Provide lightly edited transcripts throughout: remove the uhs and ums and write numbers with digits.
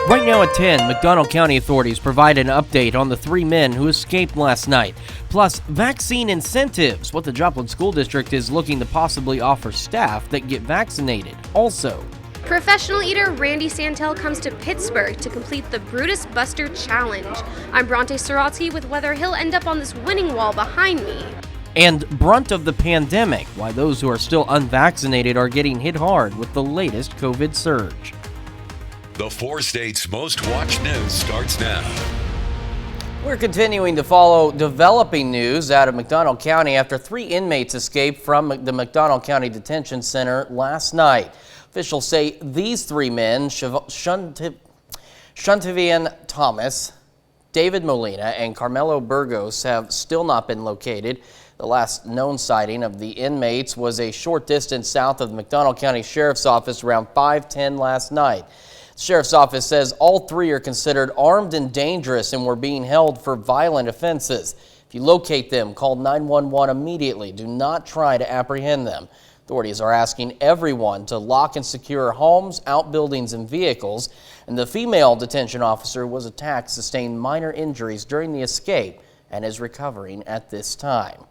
Right now at 10, McDonald County authorities provide an update on the 3 men who escaped last night, plus vaccine incentives, what the Joplin School District is looking to possibly offer staff that get vaccinated. Also, professional eater Randy Santel comes to Pittsburgh to complete the Brutus Buster Challenge. I'm Bronte Sorotsky with whether he'll end up on this winning wall behind me. and brunt of the pandemic, why those who are still unvaccinated are getting hit hard with the latest COVID surge. The 4 states' most watched news starts now. We're continuing to follow developing news out of McDonald County after 3 inmates escaped from the McDonald County Detention Center last night. Officials say these 3 men, Shuntavian Thomas, David Molina, and Carmelo Burgos, have still not been located. The last known sighting of the inmates was a short distance south of the McDonald County Sheriff's Office around 5:10 last night. The Sheriff's Office says all 3 are considered armed and dangerous and were being held for violent offenses. If you locate them, call 911 immediately. Do not try to apprehend them. Authorities are asking everyone to lock and secure homes, outbuildings, and vehicles. And the female detention officer was attacked, sustained minor injuries during the escape, and is recovering at this time.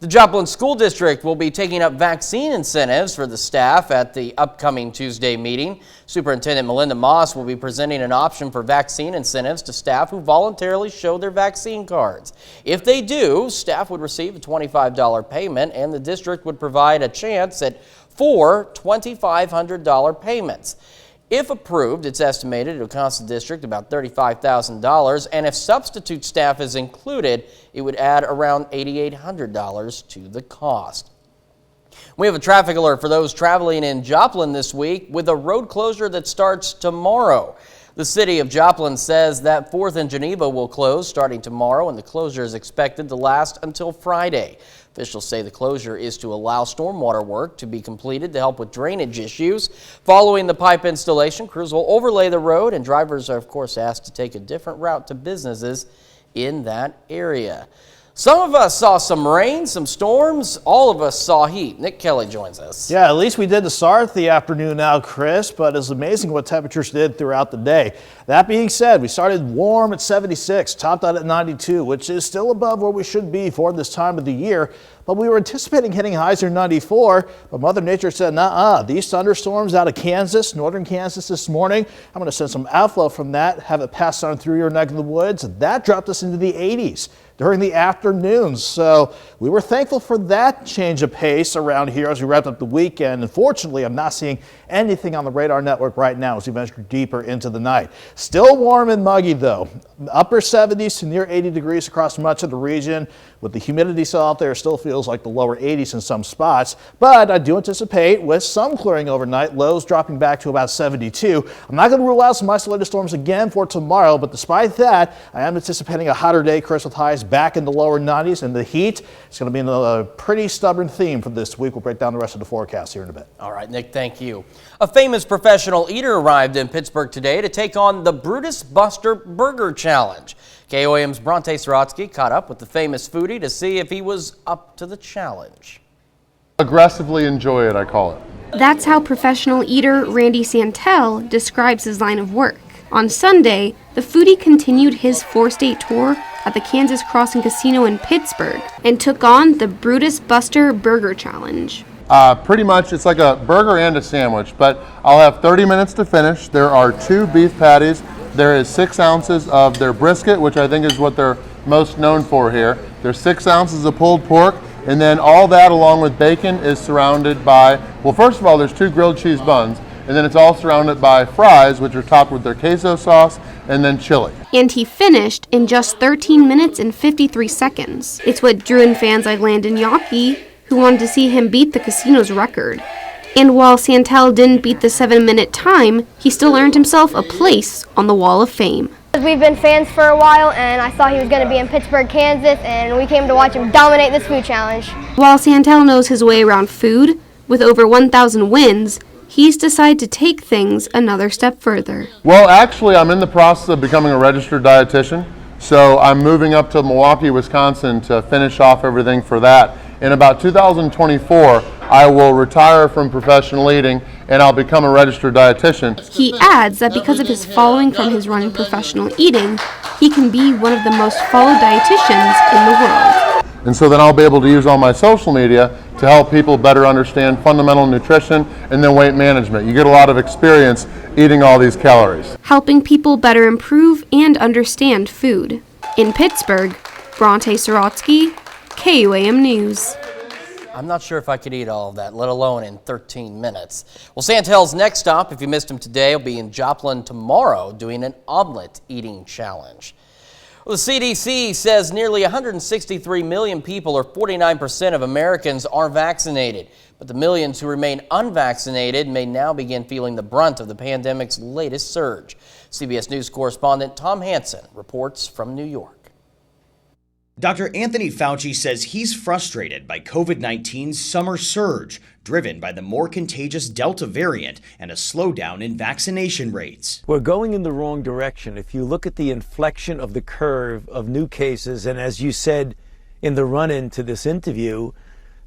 The Joplin School District will be taking up vaccine incentives for the staff at the upcoming Tuesday meeting. Superintendent Melinda Moss will be presenting an option for vaccine incentives to staff who voluntarily show their vaccine cards. If they do, staff would receive a $25 payment, and the district would provide a chance at 4 $2,500 payments. If approved, it's estimated it will cost the district about $35,000, and if substitute staff is included, it would add around $8,800 to the cost. We have a traffic alert for those traveling in Joplin this week with a road closure that starts tomorrow. The city of Joplin says that 4th and Geneva will close starting tomorrow, and the closure is expected to last until Friday. Officials say the closure is to allow stormwater work to be completed to help with drainage issues. Following the pipe installation, crews will overlay the road, and drivers are, of course, asked to take a different route to businesses in that area. Some of us saw some rain, some storms. All of us saw heat. Nick Kelly joins us. Yeah, at least we did to start the afternoon out, Chris, but it's amazing what temperatures did throughout the day. That being said, we started warm at 76, topped out at 92, which is still above where we should be for this time of the year. But we were anticipating hitting highs near 94, but Mother Nature said, nah, these thunderstorms out of Kansas, northern Kansas this morning, I'm going to send some outflow from that, have it pass on through your neck of the woods. That dropped us into the 80s during the afternoons. So we were thankful for that change of pace around here as we wrapped up the weekend. Unfortunately, I'm not seeing anything on the radar network right now as we venture deeper into the night. Still warm and muggy though. Upper 70s to near 80 degrees across much of the region. With the humidity still out there, still feels like the lower 80s in some spots. But I do anticipate with some clearing overnight, lows dropping back to about 72. I'm not going to rule out some isolated storms again for tomorrow, but despite that, I am anticipating a hotter day, Chris, with highs back in the lower 90s, and the heat is going to be a pretty stubborn theme for this week. We'll break down the rest of the forecast here in a bit. All right, Nick, thank you. A famous professional eater arrived in Pittsburgh today to take on the Brutus Buster Burger Challenge. KOAM's Bronte Sorotsky caught up with the famous foodie to see if he was up to the challenge. Aggressively enjoy it, I call it. That's how professional eater Randy Santel describes his line of work. On Sunday, the foodie continued his 4-state tour at the Kansas Crossing Casino in Pittsburgh and took on the Brutus Buster Burger Challenge. Pretty much it's like a burger and a sandwich, but I'll have 30 minutes to finish. There are 2 beef patties. There is 6 ounces of their brisket, which I think is what they're most known for here. There's 6 ounces of pulled pork, and then all that along with bacon is surrounded by, well, first of all, there's 2 grilled cheese buns, and then it's all surrounded by fries, which are topped with their queso sauce and then chili. And he finished in just 13 minutes and 53 seconds. It's what drew in fans like Landon Yockey, who wanted to see him beat the casino's record. And while Santel didn't beat the 7-minute time, he still earned himself a place on the Wall of Fame. We've been fans for a while, and I thought he was going to be in Pittsburgh, Kansas, and we came to watch him dominate this food challenge. While Santel knows his way around food, with over 1,000 wins, he's decided to take things another step further. Well, actually, I'm in the process of becoming a registered dietitian, so I'm moving up to Milwaukee, Wisconsin to finish off everything for that. In about 2024, I will retire from professional eating and I'll become a registered dietitian. He adds that because of his following from his run in professional eating, he can be one of the most followed dietitians in the world. And so then I'll be able to use all my social media to help people better understand fundamental nutrition and then weight management. You get a lot of experience eating all these calories. Helping people better improve and understand food. In Pittsburgh, Bronte Sorotsky, KUAM News. I'm not sure if I could eat all of that, let alone in 13 minutes. Well, Santel's next stop, if you missed him today, will be in Joplin tomorrow doing an omelet eating challenge. Well, the CDC says nearly 163 million people, or 49% of Americans, are vaccinated. But the millions who remain unvaccinated may now begin feeling the brunt of the pandemic's latest surge. CBS News correspondent Tom Hansen reports from New York. Dr. Anthony Fauci says he's frustrated by COVID-19's summer surge, driven by the more contagious Delta variant and a slowdown in vaccination rates. We're going in the wrong direction. If you look at the inflection of the curve of new cases, and as you said in the run-in to this interview,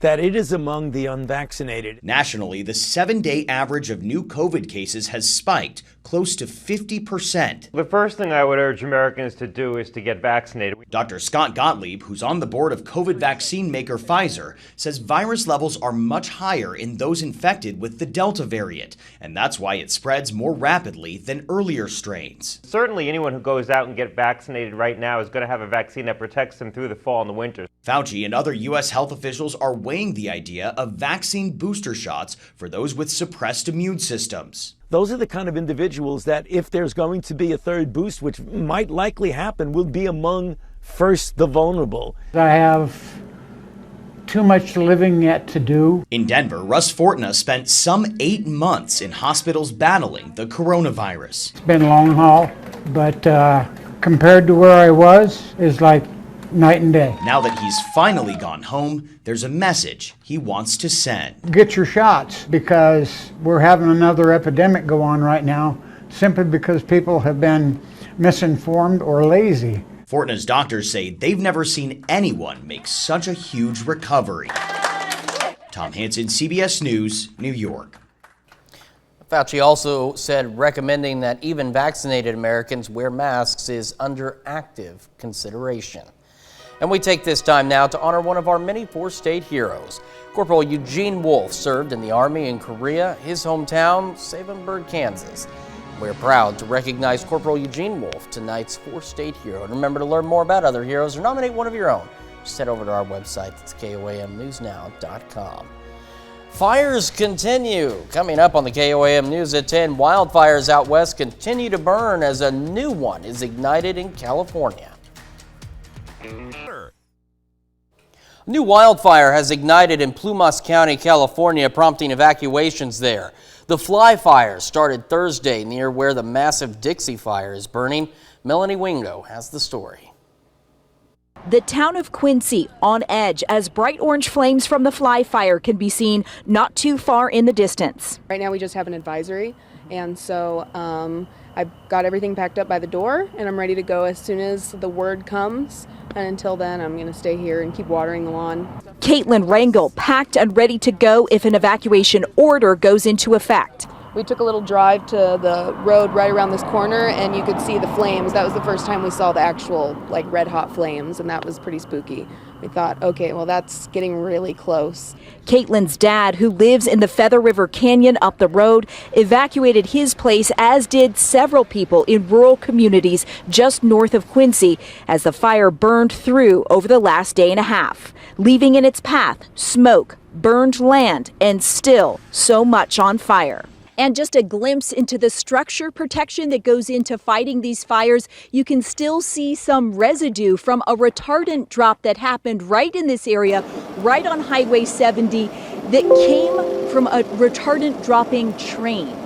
that it is among the unvaccinated. Nationally, the 7-day average of new COVID cases has spiked close to 50%. The first thing I would urge Americans to do is to get vaccinated. Dr. Scott Gottlieb, who's on the board of COVID vaccine maker Pfizer, says virus levels are much higher in those infected with the Delta variant, and that's why it spreads more rapidly than earlier strains. Certainly anyone who goes out and gets vaccinated right now is going to have a vaccine that protects them through the fall and the winter. Fauci and other U.S. health officials are weighing the idea of vaccine booster shots for those with suppressed immune systems. Those are the kind of individuals that, if there's going to be a third boost, which might likely happen, will be among first the vulnerable. I have too much living yet to do. In Denver, Russ Fortna spent some 8 months in hospitals battling the coronavirus. It's been a long haul, but compared to where I was, is like night and day. Now that he's finally gone home, there's a message he wants to send. Get your shots, because we're having another epidemic go on right now, simply because people have been misinformed or lazy. Fortna's doctors say they've never seen anyone make such a huge recovery. Tom Hansen, CBS News, New York. Fauci also said recommending that even vaccinated Americans wear masks is under active consideration. And we take this time now to honor one of our many four-state heroes. Corporal Eugene Wolf served in the Army in Korea, his hometown, Savannburg, Kansas. We're proud to recognize Corporal Eugene Wolf, tonight's four-state hero. And remember, to learn more about other heroes or nominate one of your own, just head over to our website. That's KOAMNewsNow.com. Fires continue. Coming up on the KOAM News at 10, wildfires out west continue to burn as a new one is ignited in California. A new wildfire has ignited in Plumas County, California, prompting evacuations there. The Fly Fire started Thursday near where the massive Dixie Fire is burning. Melanie Wingo has the story. The town of Quincy on edge as bright orange flames from the Fly Fire can be seen not too far in the distance. Right now we just have an advisory, and so I've got everything packed up by the door, and I'm ready to go as soon as the word comes. And until then, I'm going to stay here and keep watering the lawn. Caitlin Rangel packed and ready to go if an evacuation order goes into effect. We took a little drive to the road right around this corner, and you could see the flames. That was the first time we saw the actual, red hot flames, and that was pretty spooky. We thought, okay, well, that's getting really close. Caitlin's dad, who lives in the Feather River Canyon up the road, evacuated his place, as did several people in rural communities just north of Quincy, as the fire burned through over the last day and a half, leaving in its path smoke, burned land, and still so much on fire. And just a glimpse into the structure protection that goes into fighting these fires. You can still see some residue from a retardant drop that happened right in this area, right on Highway 70, that came from a retardant dropping train.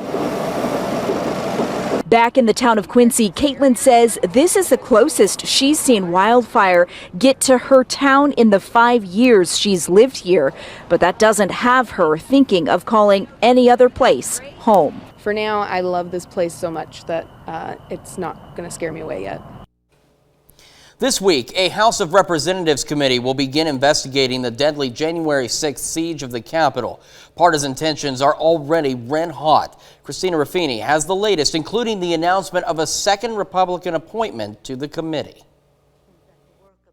Back in the town of Quincy, Caitlin says this is the closest she's seen wildfire get to her town in the 5 years she's lived here. But that doesn't have her thinking of calling any other place home. For now, I love this place so much that it's not going to scare me away yet. This week, a House of Representatives committee will begin investigating the deadly January 6th siege of the Capitol. Partisan tensions are already red hot. Christina Ruffini has the latest, including the announcement of a second Republican appointment to the committee.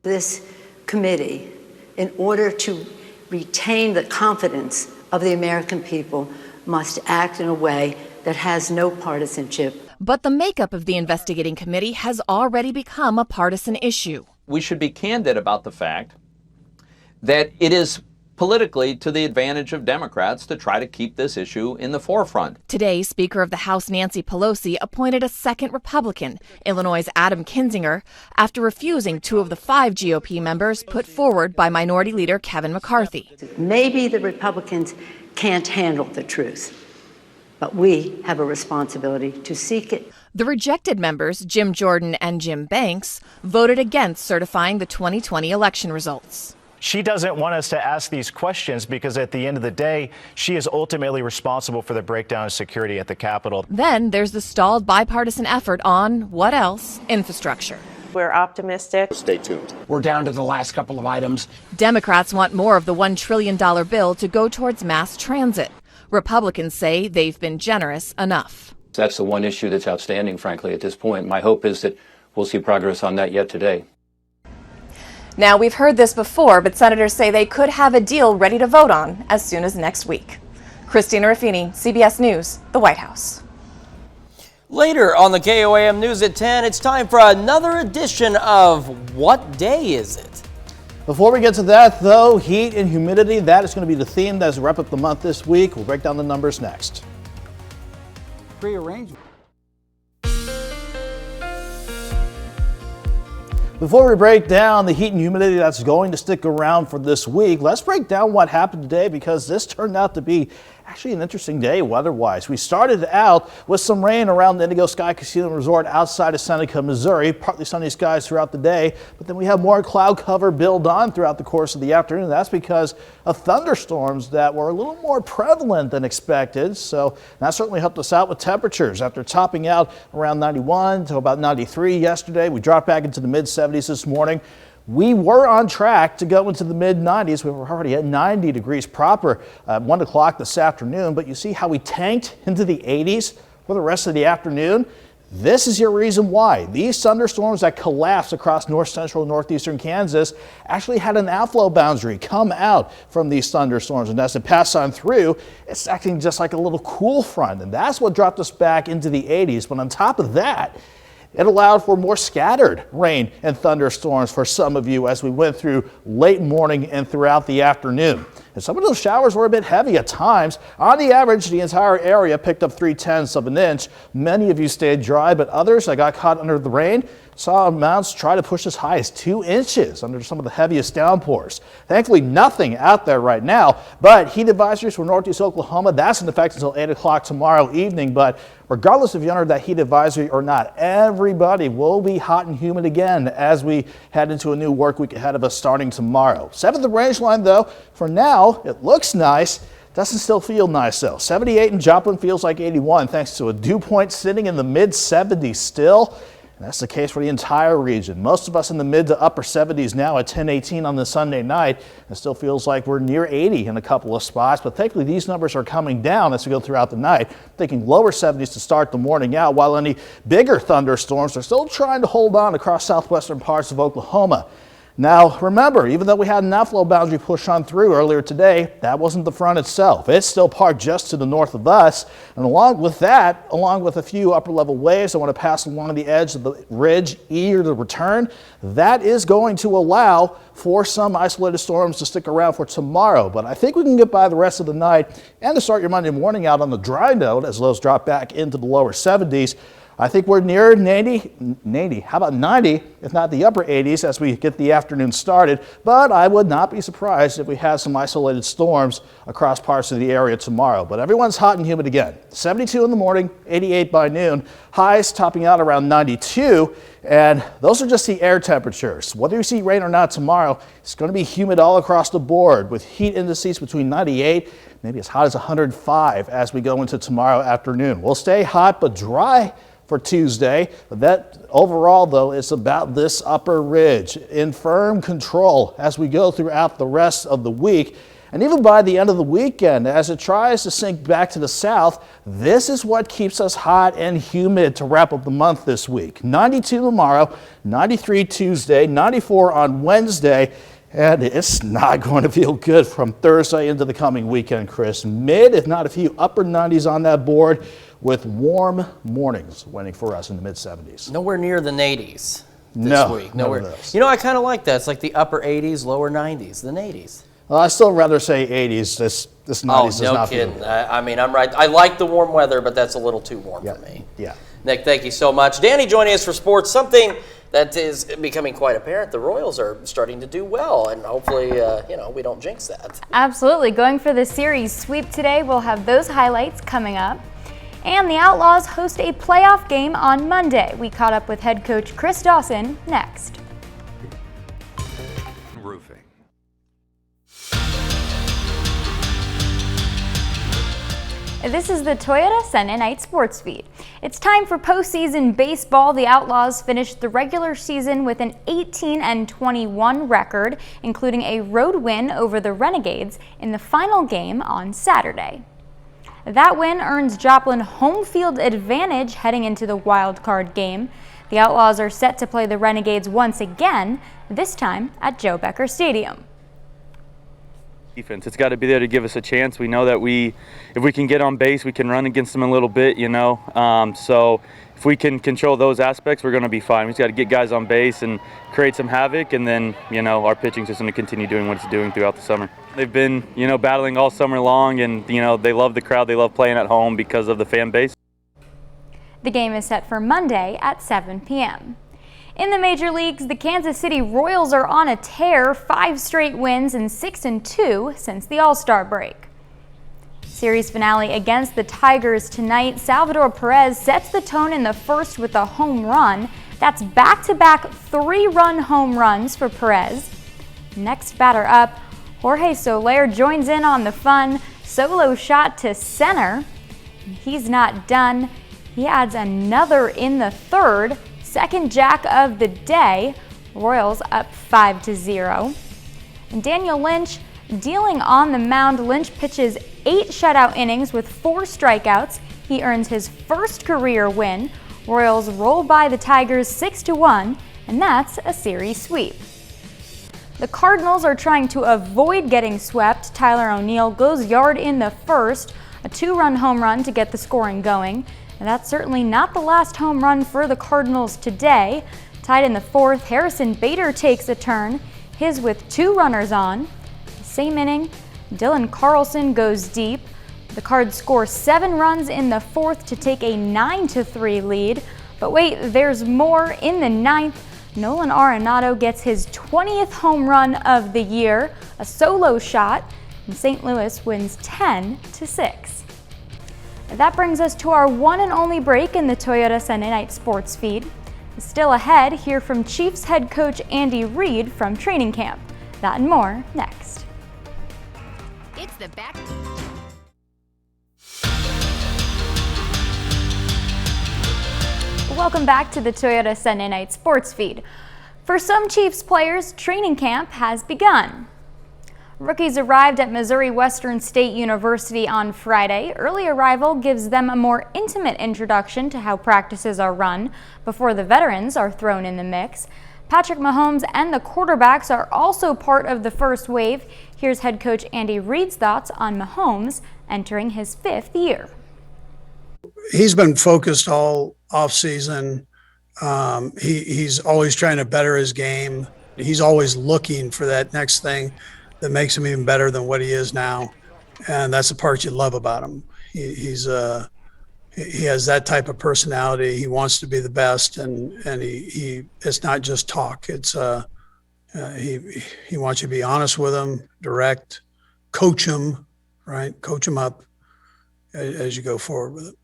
This committee, in order to retain the confidence of the American people, must act in a way that has no partisanship. But the makeup of the investigating committee has already become a partisan issue. We should be candid about the fact that it is politically to the advantage of Democrats to try to keep this issue in the forefront. Today, Speaker of the House Nancy Pelosi appointed a second Republican, Illinois' Adam Kinzinger, after refusing 2 of the 5 GOP members put forward by Minority Leader Kevin McCarthy. Maybe the Republicans can't handle the truth, but we have a responsibility to seek it. The rejected members, Jim Jordan and Jim Banks, voted against certifying the 2020 election results. She doesn't want us to ask these questions because at the end of the day, she is ultimately responsible for the breakdown of security at the Capitol. Then there's the stalled bipartisan effort on, what else? Infrastructure. We're optimistic. Stay tuned. We're down to the last couple of items. Democrats want more of the $1 trillion bill to go towards mass transit. Republicans say they've been generous enough. That's the one issue that's outstanding, frankly, at this point. My hope is that we'll see progress on that yet today. Now, we've heard this before, but senators say they could have a deal ready to vote on as soon as next week. Christina Ruffini, CBS News, the White House. Later on the KOAM News at 10, it's time for another edition of What Day Is It? Before we get to that, though, heat and humidity, that is going to be the theme that is wrap up the month this week. We'll break down the numbers next. Prearrangement. Before we break down the heat and humidity that's going to stick around for this week, let's break down what happened today because this turned out to be actually an interesting day weather-wise. We started out with some rain around the Indigo Sky Casino Resort outside of Seneca, Missouri. Partly sunny skies throughout the day, but then we have more cloud cover build on throughout the course of the afternoon. That's because of thunderstorms that were a little more prevalent than expected. So that certainly helped us out with temperatures. After topping out around 91 to about 93 yesterday, we dropped back into the mid-70s this morning. We were on track to go into the mid-90s. We were already at 90 degrees proper at 1 o'clock this afternoon, but you see how we tanked into the 80s for the rest of the afternoon? This is your reason why. These thunderstorms that collapsed across north central and northeastern Kansas actually had an outflow boundary come out from these thunderstorms, and as it passed on through, it's acting just like a little cool front, and that's what dropped us back into the 80s. But on top of that, it allowed for more scattered rain and thunderstorms for some of you as we went through late morning and throughout the afternoon. And some of those showers were a bit heavy at times. On the average, the entire area picked up 0.3 of an inch. Many of you stayed dry, but others that got caught under the rain saw amounts try to push as high as 2 inches under some of the heaviest downpours. Thankfully, nothing out there right now, but heat advisories for northeast Oklahoma, that's in effect until 8 o'clock tomorrow evening. But regardless if you're under that heat advisory or not, everybody will be hot and humid again as we head into a new work week ahead of us starting tomorrow. 7th range line, though, for now, it looks nice. Doesn't still feel nice, though. 78 in Joplin feels like 81, thanks to a dew point sitting in the mid-70s still. And that's the case for the entire region. Most of us in the mid to upper 70s now at 10:18 on the Sunday night. It still feels like we're near 80 in a couple of spots, but thankfully these numbers are coming down as we go throughout the night. Thinking lower 70s to start the morning out, while any bigger thunderstorms are still trying to hold on across southwestern parts of Oklahoma. Now, remember, even though we had an outflow boundary push on through earlier today, that wasn't the front itself. It's still parked just to the north of us. And along with that, along with a few upper level waves that want to pass along the edge of the ridge eager to return, that is going to allow for some isolated storms to stick around for tomorrow. But I think we can get by the rest of the night and to start your Monday morning out on the dry note as lows drop back into the lower 70s. I think we're near 90, how about 90, if not the upper 80s as we get the afternoon started. But I would not be surprised if we had some isolated storms across parts of the area tomorrow. But everyone's hot and humid again. 72 in the morning, 88 by noon, highs topping out around 92. And those are just the air temperatures. Whether you see rain or not tomorrow, it's going to be humid all across the board with heat indices between 98, maybe as hot as 105 as we go into tomorrow afternoon. We'll stay hot but dry for Tuesday. But that overall, though, is about this upper ridge in firm control as we go throughout the rest of the week. And even by the end of the weekend, as it tries to sink back to the south, this is what keeps us hot and humid to wrap up the month this week. 92 tomorrow, 93 Tuesday, 94 on Wednesday. And it's not going to feel good from Thursday into the coming weekend, Chris. Mid, if not a few upper 90s on that board, with warm mornings waiting for us in the mid-70s. Nowhere near the 80s this week. Nowhere. You know, I kind of like that. It's like the upper 80s, lower 90s, the 80s. Well, I still rather say 80s. This 90s does no not kidding. feel. I mean, I'm right. I like the warm weather, but that's a little too warm for me. Yeah. Nick, thank you so much. Danny joining us for sports. Something that is becoming quite apparent. The Royals are starting to do well, and hopefully, we don't jinx that. Absolutely. Going for the series sweep today. We'll have those highlights coming up. And the Outlaws host a playoff game on Monday. We caught up with head coach Chris Dawson next. Roofing. This is the Toyota Sunday Night Sports Feed. It's time for postseason baseball. The Outlaws finished the regular season with an 18-21 record, including a road win over the Renegades in the final game on Saturday. That win earns Joplin home field advantage heading into the wild card game. The Outlaws are set to play the Renegades once again, this time at Joe Becker Stadium. Defense, it's got to be there to give us a chance. We know that if we can get on base, we can run against them a little bit, so if we can control those aspects, we're going to be fine. We just got to get guys on base and create some havoc, and then our pitching is going to continue doing what it's doing throughout the summer. They've been battling all summer long, and they love the crowd. They love playing at home because of the fan base. The game is set for Monday at 7 p.m. In the major leagues, the Kansas City Royals are on a tear, 5 straight wins and 6-2 since the All-Star break. Series finale against the Tigers tonight. Salvador Perez sets the tone in the first with a home run. That's back-to-back 3-run home runs for Perez. Next batter up, Jorge Soler joins in on the fun. Solo shot to center. He's not done. He adds another in the third. Second jack of the day. Royals up 5-0. And Daniel Lynch dealing on the mound. Lynch pitches 8 shutout innings with 4 strikeouts. He earns his first career win. Royals roll by the Tigers 6-1, and that's a series sweep. The Cardinals are trying to avoid getting swept. Tyler O'Neill goes yard in the first, a 2-run home run to get the scoring going. And that's certainly not the last home run for the Cardinals today. Tied in the fourth, Harrison Bader takes a turn, his with 2 runners on. Same inning, Dylan Carlson goes deep. The Cards score 7 runs in the fourth to take a 9-3 lead. But wait, there's more. In the 9th, Nolan Arenado gets his 20th home run of the year, a solo shot, and St. Louis wins 10-6. That brings us to our one and only break in the Toyota Sunday Night Sports Feed. Still ahead, hear from Chiefs head coach Andy Reid from training camp. That and more next. It's the back. Welcome back to the Toyota Sunday Night Sports Feed. For some Chiefs players, training camp has begun. Rookies arrived at Missouri Western State University on Friday. Early arrival gives them a more intimate introduction to how practices are run before the veterans are thrown in the mix. Patrick Mahomes and the quarterbacks are also part of the first wave. Here's head coach Andy Reid's thoughts on Mahomes entering his 5th year. He's been focused all offseason. He's always trying to better his game. He's always looking for that next thing that makes him even better than what he is now. And that's the part you love about him. He has that type of personality. He wants to be the best, and he it's not just talk. It's he wants you to be honest with him, direct, coach him, right? Coach him up as you go forward with it.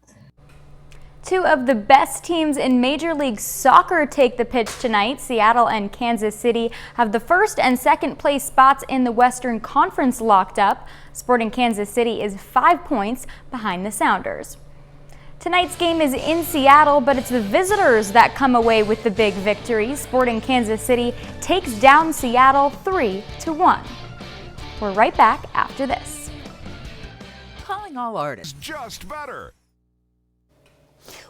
2 of the best teams in Major League Soccer take the pitch tonight. Seattle and Kansas City have the 1st and 2nd place spots in the Western Conference locked up. Sporting Kansas City is 5 points behind the Sounders. Tonight's game is in Seattle, but it's the visitors that come away with the big victory. Sporting Kansas City takes down Seattle 3-1. We're right back after this. Calling all artists. Just better.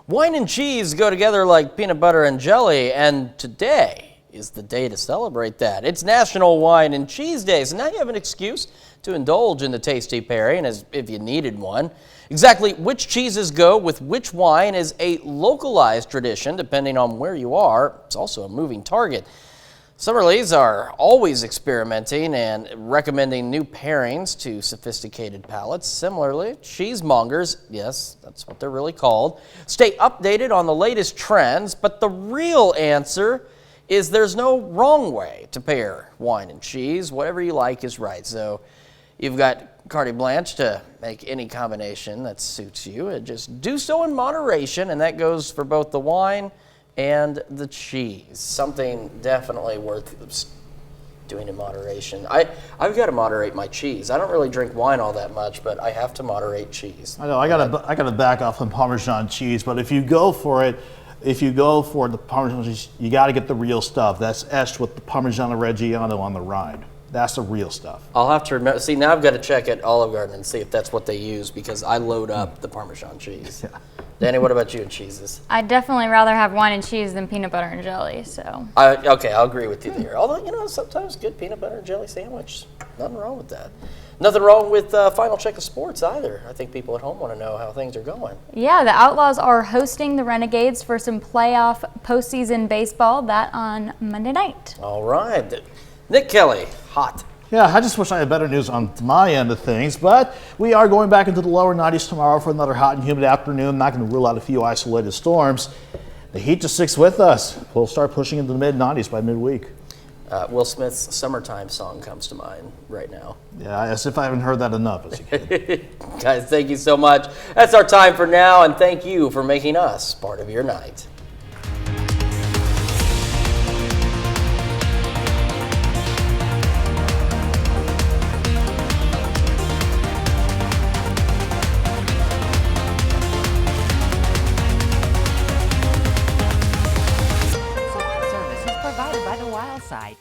Wine and cheese go together like peanut butter and jelly, and today is the day to celebrate that. It's National Wine and Cheese Day, so now you have an excuse to indulge in the tasty pairing as if you needed one. Exactly which cheeses go with which wine is a localized tradition depending on where you are. It's also a moving target. Sommeliers are always experimenting and recommending new pairings to sophisticated palates. Similarly, cheesemongers, yes, that's what they're really called, stay updated on the latest trends, but the real answer is there's no wrong way to pair wine and cheese. Whatever you like is right. So you've got carte blanche to make any combination that suits you. And just do so in moderation, and that goes for both the wine and the cheese. Something definitely worth doing in moderation. I've got to moderate my cheese. I don't really drink wine all that much, but I have to moderate cheese. I know I gotta back off on Parmesan cheese, but if you go for it, the Parmesan cheese, you got to get the real stuff. That's etched with the Parmigiano Reggiano on the rind. That's the real stuff. I'll have to remember. See, now I've got to check at Olive Garden and see if that's what they use because I load up the Parmesan cheese. Yeah. Danny, what about you and cheeses? I'd definitely rather have wine and cheese than peanut butter and jelly, so. Okay, I'll agree with you there. Although, sometimes good peanut butter and jelly sandwich. Nothing wrong with that. Nothing wrong with Final Check of Sports either. I think people at home want to know how things are going. Yeah, the Outlaws are hosting the Renegades for some playoff postseason baseball. That on Monday night. All right. Nick Kelly, hot. Yeah, I just wish I had better news on my end of things, but we are going back into the lower 90s tomorrow for another hot and humid afternoon. Not going to rule out a few isolated storms. The heat just sticks with us. We'll start pushing into the mid-90s by midweek. Will Smith's Summertime song comes to mind right now. Yeah, as if I haven't heard that enough as a kid. Guys, thank you so much. That's our time for now, and thank you for making us part of your night. Service is provided by the Wild Side.